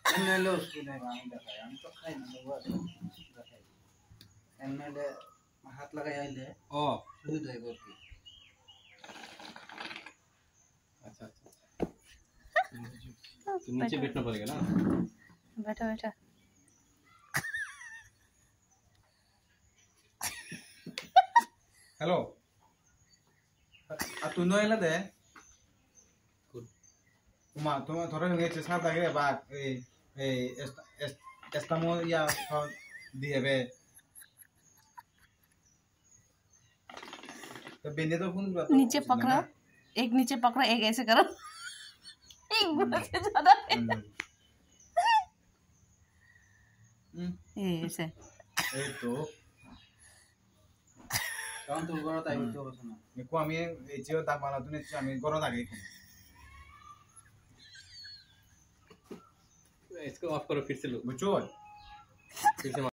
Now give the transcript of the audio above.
MLA ওষুধ নেই আমি দেখাই আমি তো খাই না দেখাই এমএলএ হাত লাগাই আইলে শুধু দেয় আর কি अच्छा अच्छा तो नीचे बैठना पड़ेगा ना बैठो बैठो हेलो तू नो एला दे Uma, tu thora nge chesa ta ge ba estamos ya diebe तो बेने तो कौन नीचे पकड़ो एक नीचे पकड़ो एक ऐसे करो एक बुरा से ज्यादा ऐसे ए तो কারণ তো গরো তাই তো বসে না মেকো আমি এই যে তা বানা তুনে আমি গরো লাগে इसको ऑफ करो फिर से लो बुचोल फिर से